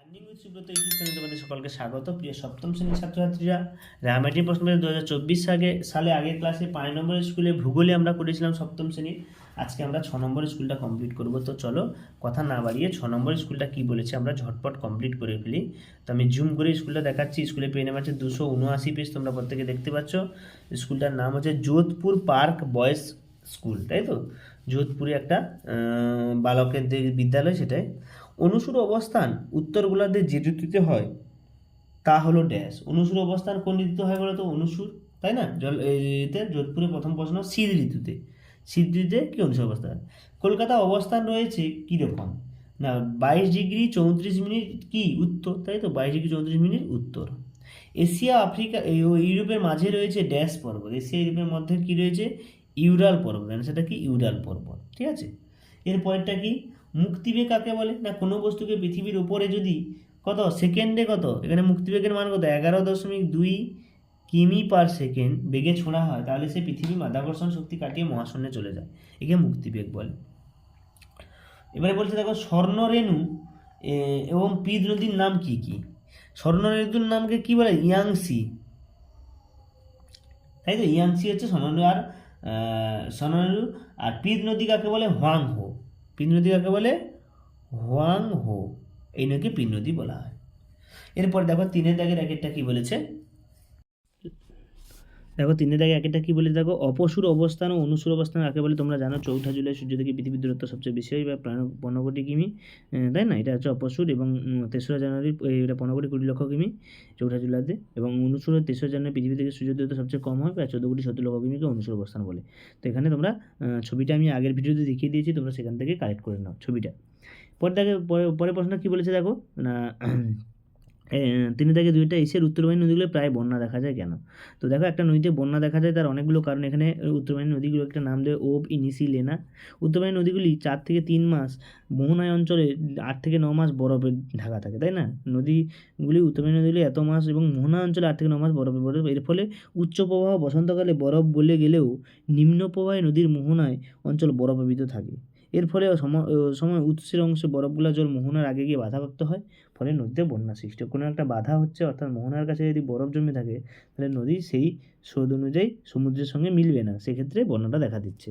Learning with Subrata YouTube চ্যানেলে তোমাদের সকলকে স্বাগত। প্রিয় সপ্তম শ্রেণীর ছাত্রছাত্রীরা, রামায়ণী প্রশ্নপত্র 2024 সালে আগের ক্লাসে 5 নম্বরের স্কুলে ভূগোলে আমরা করেছিলাম সপ্তম শ্রেণীর। আজকে আমরা 6 নম্বরের স্কুলটা কমপ্লিট করব। তো চলো কথা না বাড়িয়ে 6 নম্বরের স্কুলটা কী বলেছে আমরা ঝটপট কমপ্লিট করে ফেলি। তো আমি জুম করে স্কুলটা দেখাচ্ছি। স্কুলে পেয়ে নেওয়া আছে 279 পেজ, তোমরা প্রত্যেকে দেখতে পাচ্ছ। স্কুলটার নাম হচ্ছে যোধপুর পার্ক বয়েজ স্কুল, তাই তো? যোধপুরে একটা বালকের বিদ্যালয়, সেটাই। অনুসুর অবস্থান উত্তর গোলার্ধে যে ঋতুতে হয় তা হলো ড্যাশ। অনুসুর অবস্থান কোন ঋতুতে হয় বলো তো? অনুসুর, তাই না? এতে যোধপুরে প্রথম প্রশ্ন শীত ঋতুতে। শীত ঋতুতে কি অনুসুর অবস্থান? কলকাতা অবস্থান রয়েছে কীরকম না? 22°34' কি উত্তর, তাই তো? 22°34' উত্তর। এশিয়া আফ্রিকা ও ইউরোপের মাঝে রয়েছে ড্যাশ পর্বত। এশিয়া ইউরোপের মধ্যে কি রয়েছে? ইউরাল পর্বত। সেটা কি? ইউরাল পর্বত, ঠিক আছে। এরপরেরটা কি? মুক্তিবেগ কাকে বলে না? কোনো বস্তুকে পৃথিবীর উপরে যদি কত সেকেন্ডে কত, এখানে মুক্তিবেগের মান কত, 11.2 কিমি/সেকেন্ড বেগে ছোঁড়া হয়, তাহলে সে পৃথিবীর মাধ্যাকর্ষণ শক্তি কাটিয়ে মহাশূন্যে চলে যায়। একে মুক্তিবেগ বলে। এবারে বলছে দেখো, স্বর্ণরেণু এবং পিদ নদীর নাম কি কি? স্বর্ণরেণুর নামকে কি বলে? ইয়াংসি, তাই তো? ইয়াংসি হচ্ছে স্বর্ণরেণু। আর স্বর্ণরেণু। আর পিদ নদী কাকে বলে? হোয়াংহো। পিদ নদী কাকে বলে? হোয়াংহো। এই নদীকে পিদ নদী বলা হয়। এরপর দেখো 3 দাগের একটা কি বলেছে, দেখো 3 দাগে একটা কি বলেছে দেখো, অপসুর অবস্থান ও অনুসুর অবস্থান কাকে বলে? তোমরা জানো 4 জুলাই সূর্য থেকে পৃথিবীর দূরত্ব সবচেয়ে বেশি হয়, বা 15 কোটি কিমি, তাই না? এটা হচ্ছে অপসুর। এবং 3রা জানুয়ারি এটা 15 কোটি 20 লক্ষ কিমি 4 জুলাইতে। এবং অনুসুর 3রা জানুয়ারি পৃথিবী থেকে সূর্যের দূরত্ব সবচেয়ে কম হয়, প্রায় 14 কোটি 70 লক্ষ কিমিকে অনুসুর অবস্থান বলে। তো এখানে তোমরা ছবিটা আমি আগের ভিডিওতে দেখিয়ে দিয়েছি, তোমরা সেখান থেকে কালেক্ট করে নাও ছবিটা। পরে প্রশ্নটা কী বলেছে দেখো না, 3 দাগে 2টা এশিয়ার উত্তরবাহিনী নদীগুলো প্রায় বন্যা দেখা যায় কেন? তো দেখো, একটা নদীতে বন্যা দেখা যায় তার অনেকগুলো কারণ। এখানে উত্তরবাহিনী নদীগুলো একটা নাম দেয় ওব, ইনিসি, লেনা। উত্তরবাহিনী নদীগুলি 4 থেকে 3 মাস, মোহনায় অঞ্চলে 8 থেকে 9 মাস বরফে ঢাকা থাকে, তাই না? উত্তরবাহিনী নদীগুলি এত মাস, এবং মোহনা অঞ্চলে 8 থেকে 9 মাস বরফে বরফ। এর ফলে উচ্চ প্রবাহ বসন্তকালে বরফ গলে গেলেও নিম্ন প্রবাহে নদীর মোহনায় অঞ্চল বরফাবৃত থাকে। এর ফলে সময় উৎসের অংশে বরফগুলা জল মোহনার আগে গিয়ে বাধাপ্রাপ্ত হয়, ফলে নদীতে বন্যা সৃষ্টি। কোনো একটা বাধা হচ্ছে, অর্থাৎ মোহনার কাছে যদি বরফ জমে থাকে, তাহলে নদী সেই স্রোত অনুযায়ী সমুদ্রের সঙ্গে মিলবে না, সেক্ষেত্রে বন্যাটা দেখা দিচ্ছে।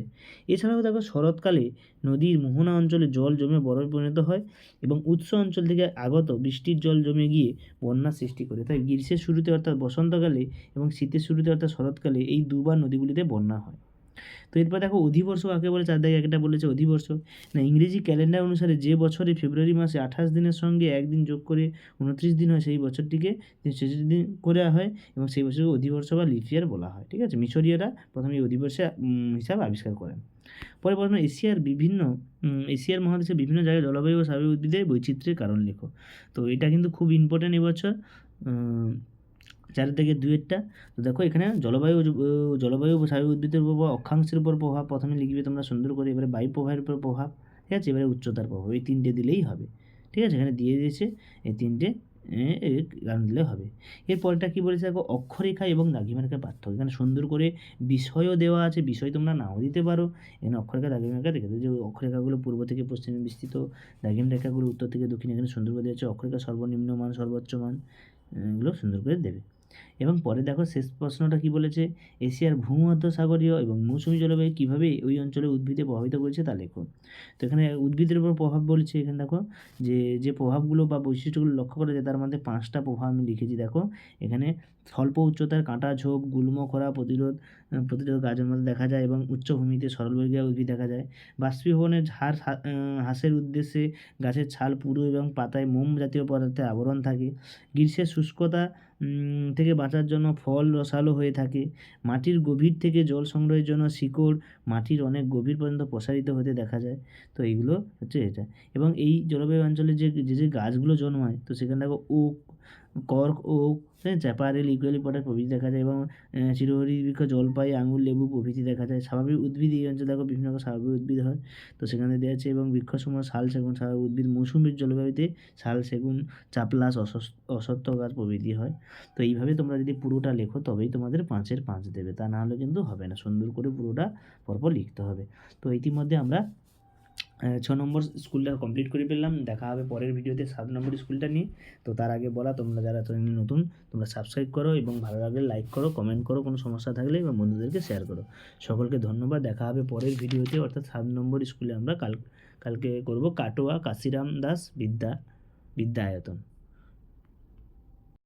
এছাড়াও দেখো, শরৎকালে নদীর মোহনা অঞ্চলে জল জমে বরফে পরিণত হয়, এবং উৎস অঞ্চল থেকে আগত বৃষ্টির জল জমে গিয়ে বন্যা সৃষ্টি করে। তাই গ্রীষ্মের শুরুতে অর্থাৎ বসন্তকালে এবং শীতের শুরুতে অর্থাৎ শরৎকালে এই দুবার নদীগুলিতে বন্যা হয়। তো এরপর দেখো, অধিবর্ষ কাকে বলে? 4 দাগে একটা বলেছে অধিবর্ষ না, ইংরেজি ক্যালেন্ডার অনুসারে যে বছরে ফেব্রুয়ারি মাসে 28 দিনের সঙ্গে একদিন যোগ করে 29 দিন হয়, সেই বছরটিকে 63 দিন করে হয়, এবং সেই বছরকে অধিবর্ষ বা লিপ ইয়ার বলা হয়, ঠিক আছে? মিশরীয়রা প্রথমে এই অধিবর্ষে হিসাব আবিষ্কার করেন। পরে প্রশ্ন, এশিয়ার মহাদেশের বিভিন্ন জায়গায় জলবায়ু ও স্বাভাবিক উদ্ভিদের বৈচিত্র্যের কারণ লেখো। তো এটা কিন্তু খুব ইম্পর্টেন্ট এবছর 4 থেকে 2-এরটা। তো দেখো, এখানে জলবায়ু ও স্বাভাবিক উদ্ভিদের উপর বা অক্ষাংশের উপর প্রভাব প্রথমে লিখবে তোমরা সুন্দর করে। এবারে বায়ু প্রবাহের উপর প্রভাব, ঠিক আছে? এবারে উচ্চতার প্রভাব। এই 3টে দিলেই হবে, ঠিক আছে? এখানে দিয়ে দিয়েছে এই 3টে গান দিলে হবে। এরপরটা কী বলেছে দেখো, অক্ষরেখা এবং দ্রাঘিমারেখার পার্থক্য। এখানে সুন্দর করে বিষয়ও দেওয়া আছে, বিষয় তোমরা নাও দিতে পারো। এখানে অক্ষরেখা দ্রাঘিমারেখা দেখে যে অক্ষরেখাগুলো পূর্ব থেকে পশ্চিমে বিস্তৃত, দ্রাঘিম রেখাগুলো উত্তর থেকে দক্ষিণ। এখানে সুন্দর করে দেওয়া আছে অক্ষরেখা সর্বনিম্ন মান, সর্বোচ্চ মান, এগুলো সুন্দর করে দেবে। এবং পরে দেখো শেষ প্রশ্নটা কি বলেছে, এশিয়ার ভূমধ্যসাগরীয় এবং মৌসুমী জলবায়ু কীভাবে ওই অঞ্চলে উদ্ভিদে প্রভাবিত করেছে তা লেখো। তো এখানে উদ্ভিদের উপর প্রভাব বলছে। এখানে দেখো যে প্রভাবগুলো বা বৈশিষ্ট্যগুলো লক্ষ্য করা যায়, তার মধ্যে 5টা প্রভাব আমি লিখেছি। দেখো এখানে স্বল্প উচ্চতার কাঁটা ঝোপ, গুল্ম খরা প্রতিরোধ গাছের মধ্যে দেখা যায়, এবং উচ্চভূমিতে সরলবর্গীয় উদ্ভিদ দেখা যায়। বাষ্পীভবনের ঝাড় হ্রাসের উদ্দেশ্যে গাছের ছাল পুরু এবং পাতায় মোম জাতীয় পদার্থের আবরণ থাকে। গ্রীষ্মের শুষ্কতা থেকে বাঁচার জন্য ফল রসালো হয়ে থাকে। মাটির গভীর থেকে জল সংগ্রহের জন্য শিকড় মাটির অনেক গভীর পর্যন্ত প্রসারিত হতে দেখা যায়। তো এইগুলো হচ্ছে এটা। এবং এই জলবায়ু অঞ্চলে যে গাছগুলো জন্মায়, তো সেখানে দেখো ওক, কর্ক ওক, চ্যাপারেল, ইউক্যালিপটাস প্রভৃতি দেখা যায়, এবং চিরহরিৎবৃক্ষ, জলপাই, আঙুর, লেবু প্রভৃতি দেখা যায়। স্বাভাবিক উদ্ভিদ এই অঞ্চলে দেখো বিভিন্ন রকম স্বাভাবিক উদ্ভিদ হয়, তো সেখানে দেওয়া আছে। এবং বৃক্ষসমূহ শাল, সেগুন স্বাভাবিক উদ্ভিদ। মৌসুমীর জলবায়ুতে শাল, সেগুন, চাপলাস, অশ্বত্থ গাছ প্রভৃতি হয়। তো এইভাবে তোমরা যদি পুরোটা লেখো তবেই তোমাদের 5-এর 5 দেবে, তা না হলে কিন্তু হবে না। সুন্দর করে পুরোটা পরপর লিখতে হবে। তো ইতিমধ্যে আমরা ছ নম্বর স্কুলটা কমপ্লিট করে ফেললাম। দেখা হবে পরের ভিডিওতে 7 নম্বর স্কুলটা নিয়ে। তো তার আগে বলা, তোমরা যারা চ্যানেলে নতুন তোমরা সাবস্ক্রাইব করো এবং ভালো লাগলে লাইক করো, কমেন্ট করো, কোনো সমস্যা থাকলে এবং বন্ধুদেরকে শেয়ার করো। সকলকে ধন্যবাদ। দেখা হবে পরের ভিডিওতে, অর্থাৎ 7 নম্বর স্কুলে আমরা কালকে করব কাটোয়া কাশিরাম দাস বিদ্যায়তন।